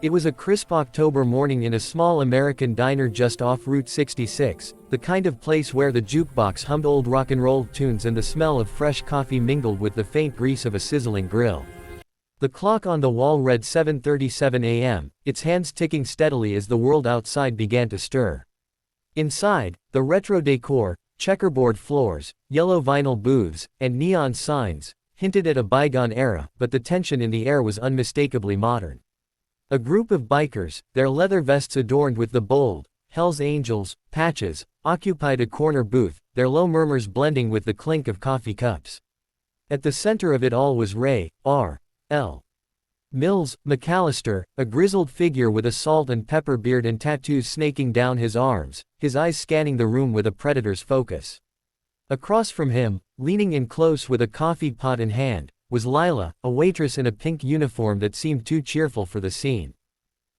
It was a crisp October morning in a small American diner just off Route 66, the kind of place where the jukebox hummed old rock and roll tunes and the smell of fresh coffee mingled with the faint grease of a sizzling grill. The clock on the wall read 7:37 a.m., its hands ticking steadily as the world outside began to stir. Inside, the retro decor, checkerboard floors, yellow vinyl booths, and neon signs hinted at a bygone era, but the tension in the air was unmistakably modern. A group of bikers, their leather vests adorned with the bold Hell's Angels patches, occupied a corner booth, their low murmurs blending with the clink of coffee cups. At the center of it all was Ray, R.L. Mills McAllister, a grizzled figure with a salt and pepper beard and tattoos snaking down his arms, his eyes scanning the room with a predator's focus. Across from him, leaning in close with a coffee pot in hand, was Lila, a waitress in a pink uniform that seemed too cheerful for the scene.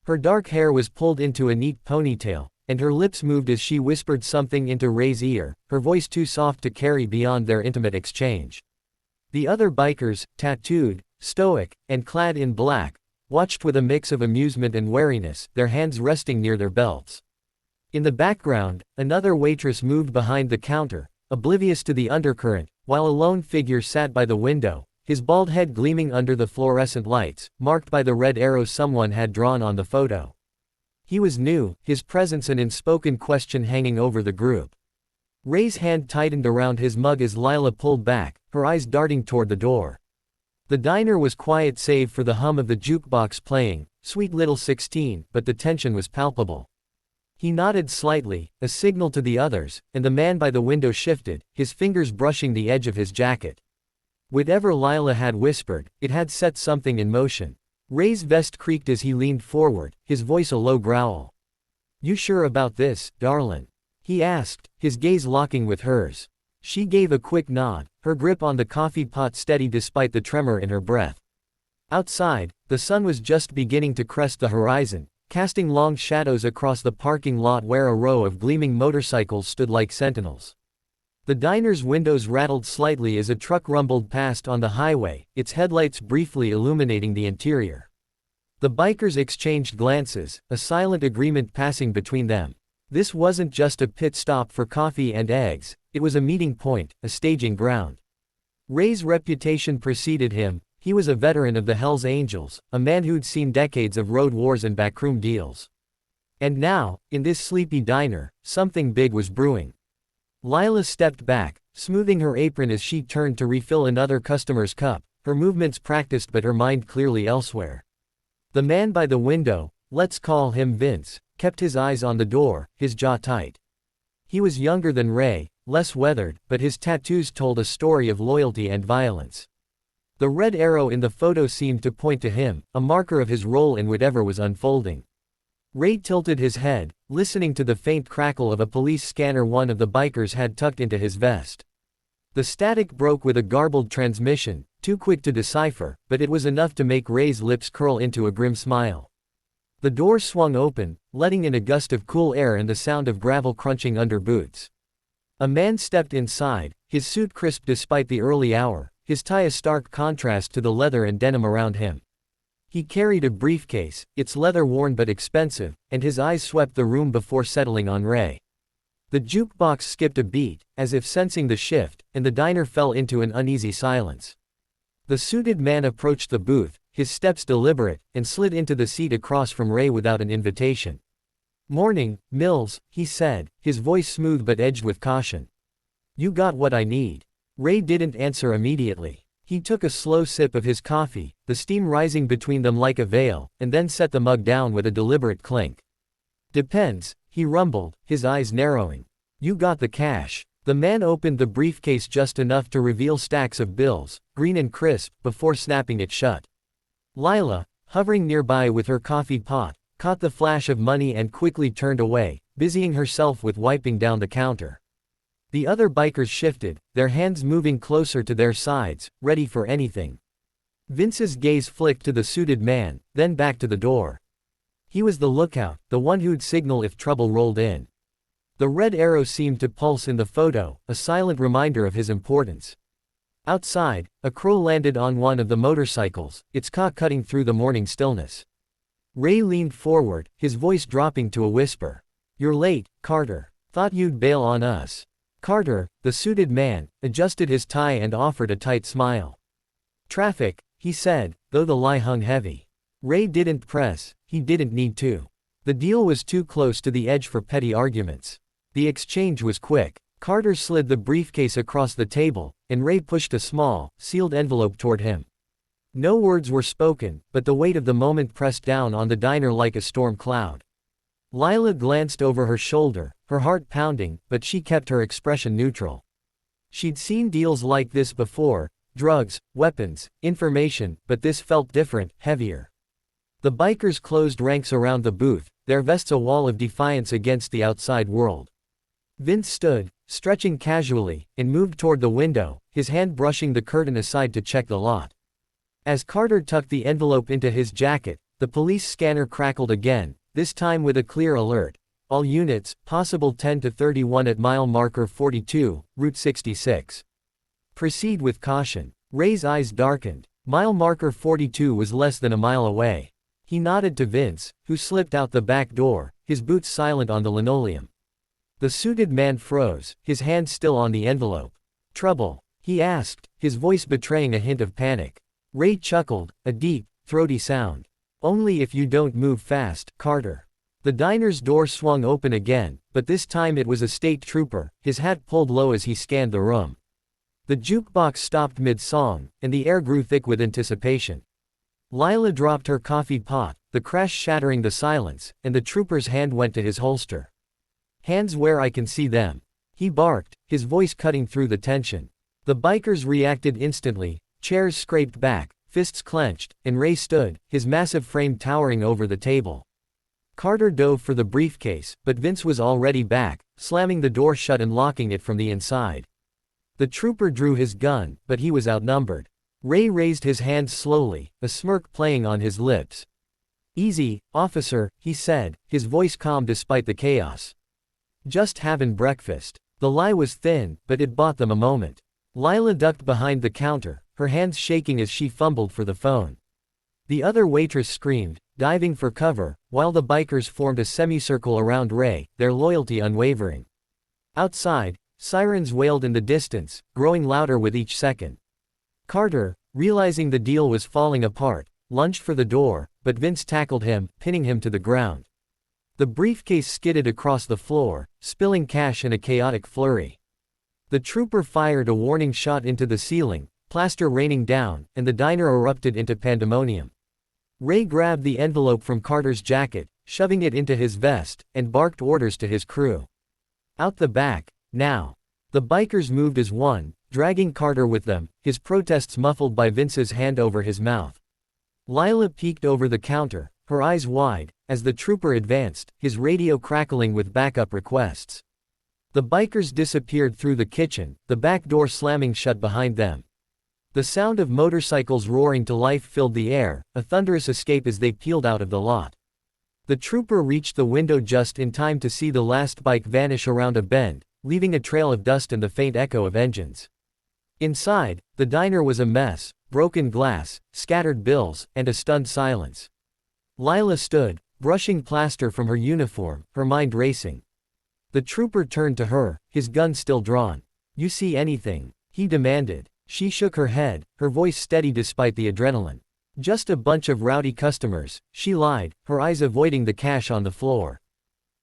Her dark hair was pulled into a neat ponytail, and her lips moved as she whispered something into Ray's ear, her voice too soft to carry beyond their intimate exchange. The other bikers, tattooed, stoic, and clad in black, watched with a mix of amusement and wariness, their hands resting near their belts. In the background, another waitress moved behind the counter, oblivious to the undercurrent, while a lone figure sat by the window, his bald head gleaming under the fluorescent lights, marked by the red arrow someone had drawn on the photo. He was new, his presence an unspoken question hanging over the group. Ray's hand tightened around his mug as Lila pulled back, her eyes darting toward the door. The diner was quiet save for the hum of the jukebox playing, Sweet Little 16, but the tension was palpable. He nodded slightly, a signal to the others, and the man by the window shifted, his fingers brushing the edge of his jacket. Whatever Lila had whispered, it had set something in motion. Ray's vest creaked as he leaned forward, his voice a low growl. "You sure about this, darlin'?" he asked, his gaze locking with hers. She gave a quick nod, her grip on the coffee pot steady despite the tremor in her breath. Outside, the sun was just beginning to crest the horizon, casting long shadows across the parking lot where a row of gleaming motorcycles stood like sentinels. The diner's windows rattled slightly as a truck rumbled past on the highway, its headlights briefly illuminating the interior. The bikers exchanged glances, a silent agreement passing between them. This wasn't just a pit stop for coffee and eggs, it was a meeting point, a staging ground. Ray's reputation preceded him, he was a veteran of the Hells Angels, a man who'd seen decades of road wars and backroom deals. And now, in this sleepy diner, something big was brewing. Lila stepped back, smoothing her apron as she turned to refill another customer's cup, her movements practiced but her mind clearly elsewhere. The man by the window, let's call him Vince, kept his eyes on the door, his jaw tight. He was younger than Ray, less weathered, but his tattoos told a story of loyalty and violence. The red arrow in the photo seemed to point to him, a marker of his role in whatever was unfolding. Ray tilted his head, listening to the faint crackle of a police scanner one of the bikers had tucked into his vest. The static broke with a garbled transmission, too quick to decipher, but it was enough to make Ray's lips curl into a grim smile. The door swung open, letting in a gust of cool air and the sound of gravel crunching under boots. A man stepped inside, his suit crisp despite the early hour, his tie a stark contrast to the leather and denim around him. He carried a briefcase, its leather worn but expensive, and his eyes swept the room before settling on Ray. The jukebox skipped a beat, as if sensing the shift, and the diner fell into an uneasy silence. The suited man approached the booth, his steps deliberate, and slid into the seat across from Ray without an invitation. "Morning, Mills," he said, his voice smooth but edged with caution. "You got what I need." Ray didn't answer immediately. He took a slow sip of his coffee, the steam rising between them like a veil, and then set the mug down with a deliberate clink. "Depends," he rumbled, his eyes narrowing. "You got the cash." The man opened the briefcase just enough to reveal stacks of bills, green and crisp, before snapping it shut. Lila, hovering nearby with her coffee pot, caught the flash of money and quickly turned away, busying herself with wiping down the counter. The other bikers shifted, their hands moving closer to their sides, ready for anything. Vince's gaze flicked to the suited man, then back to the door. He was the lookout, the one who'd signal if trouble rolled in. The red arrow seemed to pulse in the photo, a silent reminder of his importance. Outside, a crow landed on one of the motorcycles, its caw cutting through the morning stillness. Ray leaned forward, his voice dropping to a whisper. "You're late, Carter. Thought you'd bail on us." Carter, the suited man, adjusted his tie and offered a tight smile. "Traffic," he said, though the lie hung heavy. Ray didn't press, he didn't need to. The deal was too close to the edge for petty arguments. The exchange was quick. Carter slid the briefcase across the table, and Ray pushed a small, sealed envelope toward him. No words were spoken, but the weight of the moment pressed down on the diner like a storm cloud. Lila glanced over her shoulder, her heart pounding, but she kept her expression neutral. She'd seen deals like this before, drugs, weapons, information, but this felt different, heavier. The bikers closed ranks around the booth, their vests a wall of defiance against the outside world. Vince stood, stretching casually, and moved toward the window, his hand brushing the curtain aside to check the lot. As Carter tucked the envelope into his jacket, the police scanner crackled again, this time with a clear alert. "All units, possible 10 to 31 at mile marker 42, Route 66. Proceed with caution." Ray's eyes darkened. Mile marker 42 was less than a mile away. He nodded to Vince, who slipped out the back door, his boots silent on the linoleum. The suited man froze, his hand still on the envelope. "Trouble?" he asked, his voice betraying a hint of panic. Ray chuckled, a deep, throaty sound. "Only if you don't move fast, Carter." The diner's door swung open again, but this time it was a state trooper, his hat pulled low as he scanned the room. The jukebox stopped mid-song, and the air grew thick with anticipation. Lila dropped her coffee pot, the crash shattering the silence, and the trooper's hand went to his holster. "Hands where I can see them," he barked, his voice cutting through the tension. The bikers reacted instantly, chairs scraped back, fists clenched, and Ray stood, his massive frame towering over the table. Carter dove for the briefcase, but Vince was already back, slamming the door shut and locking it from the inside. The trooper drew his gun, but he was outnumbered. Ray raised his hand slowly, a smirk playing on his lips. "Easy, officer," he said, his voice calm despite the chaos. "Just having breakfast." The lie was thin, but it bought them a moment. Lila ducked behind the counter, her hands shaking as she fumbled for the phone. The other waitress screamed, diving for cover, while the bikers formed a semicircle around Ray, their loyalty unwavering. Outside, sirens wailed in the distance, growing louder with each second. Carter, realizing the deal was falling apart, lunged for the door, but Vince tackled him, pinning him to the ground. The briefcase skidded across the floor, spilling cash in a chaotic flurry. The trooper fired a warning shot into the ceiling, plaster raining down, and the diner erupted into pandemonium. Ray grabbed the envelope from Carter's jacket, shoving it into his vest, and barked orders to his crew. "Out the back, now." The bikers moved as one, dragging Carter with them, his protests muffled by Vince's hand over his mouth. Lila peeked over the counter, her eyes wide, as the trooper advanced, his radio crackling with backup requests. The bikers disappeared through the kitchen, the back door slamming shut behind them. The sound of motorcycles roaring to life filled the air, a thunderous escape as they peeled out of the lot. The trooper reached the window just in time to see the last bike vanish around a bend, leaving a trail of dust and the faint echo of engines. Inside, the diner was a mess, broken glass, scattered bills, and a stunned silence. Lila stood, brushing plaster from her uniform, her mind racing. The trooper turned to her, his gun still drawn. "You see anything?" he demanded. She shook her head, her voice steady despite the adrenaline. "Just a bunch of rowdy customers," she lied, her eyes avoiding the cash on the floor.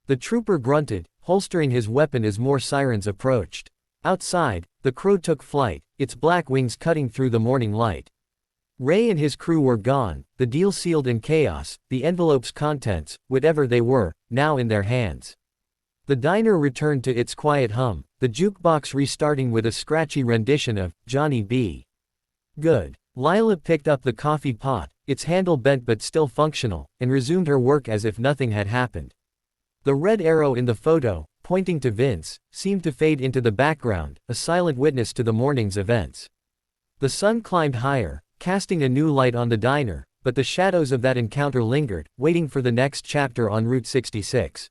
The trooper grunted, holstering his weapon as more sirens approached. Outside, the crow took flight, its black wings cutting through the morning light. Ray and his crew were gone, the deal sealed in chaos, the envelope's contents, whatever they were, now in their hands. The diner returned to its quiet hum, the jukebox restarting with a scratchy rendition of Johnny B. Good. Lila picked up the coffee pot, its handle bent but still functional, and resumed her work as if nothing had happened. The red arrow in the photo, pointing to Vince, seemed to fade into the background, a silent witness to the morning's events. The sun climbed higher, casting a new light on the diner, but the shadows of that encounter lingered, waiting for the next chapter on Route 66.